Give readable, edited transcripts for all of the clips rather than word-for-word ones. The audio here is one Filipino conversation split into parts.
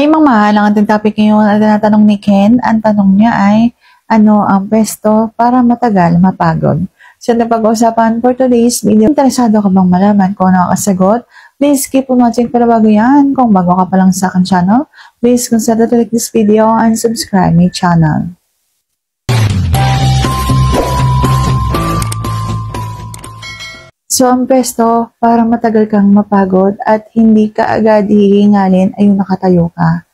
Hi mga mahal, ang ating topic ngayon na tinatanong ni Ken. Ang tanong niya ay, ano ang pwesto para matagal mapagod? So na pag-uusapan for today's video. Interesado ka bang malaman kung ano ang kasagot? Please keep on watching para bago yan. Kung bago ka pa lang sa akin channel, please consider to like this video and subscribe my channel. So, ang pwesto para matagal kang mapagod at hindi ka agad hihingalin ay yung nakatayo ka.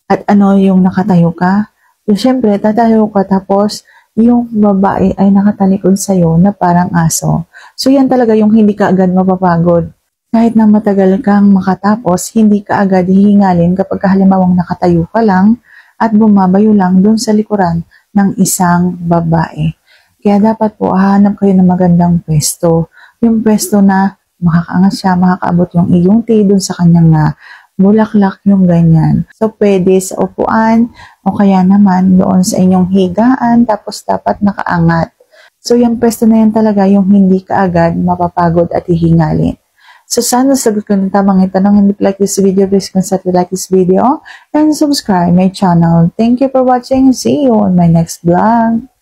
At ano yung nakatayo ka? So, syempre, tatayo ka tapos yung babae ay nakatalikod sa'yo na parang aso. So, yan talaga yung hindi ka agad mapapagod. Kahit na matagal kang makatapos, hindi ka agad hihingalin kapag halimbawang nakatayo ka lang at bumabayo lang dun sa likuran ng isang babae. Kaya dapat po, hahanap kayo ng magandang pwesto. Yung pwesto na makakaangat siya, makakaabot yung iyong dun sa kanyang bulaklak, yung ganyan. So, pwede sa upuan o kaya naman doon sa inyong higaan, tapos dapat nakaangat. So, yung pwesto na yan talaga yung hindi ka agad mapapagod at hihingalin. So, sana sagot ko ng tamang itanong. If you like this video, please consider to like this video and subscribe my channel. Thank you for watching. See you on my next vlog.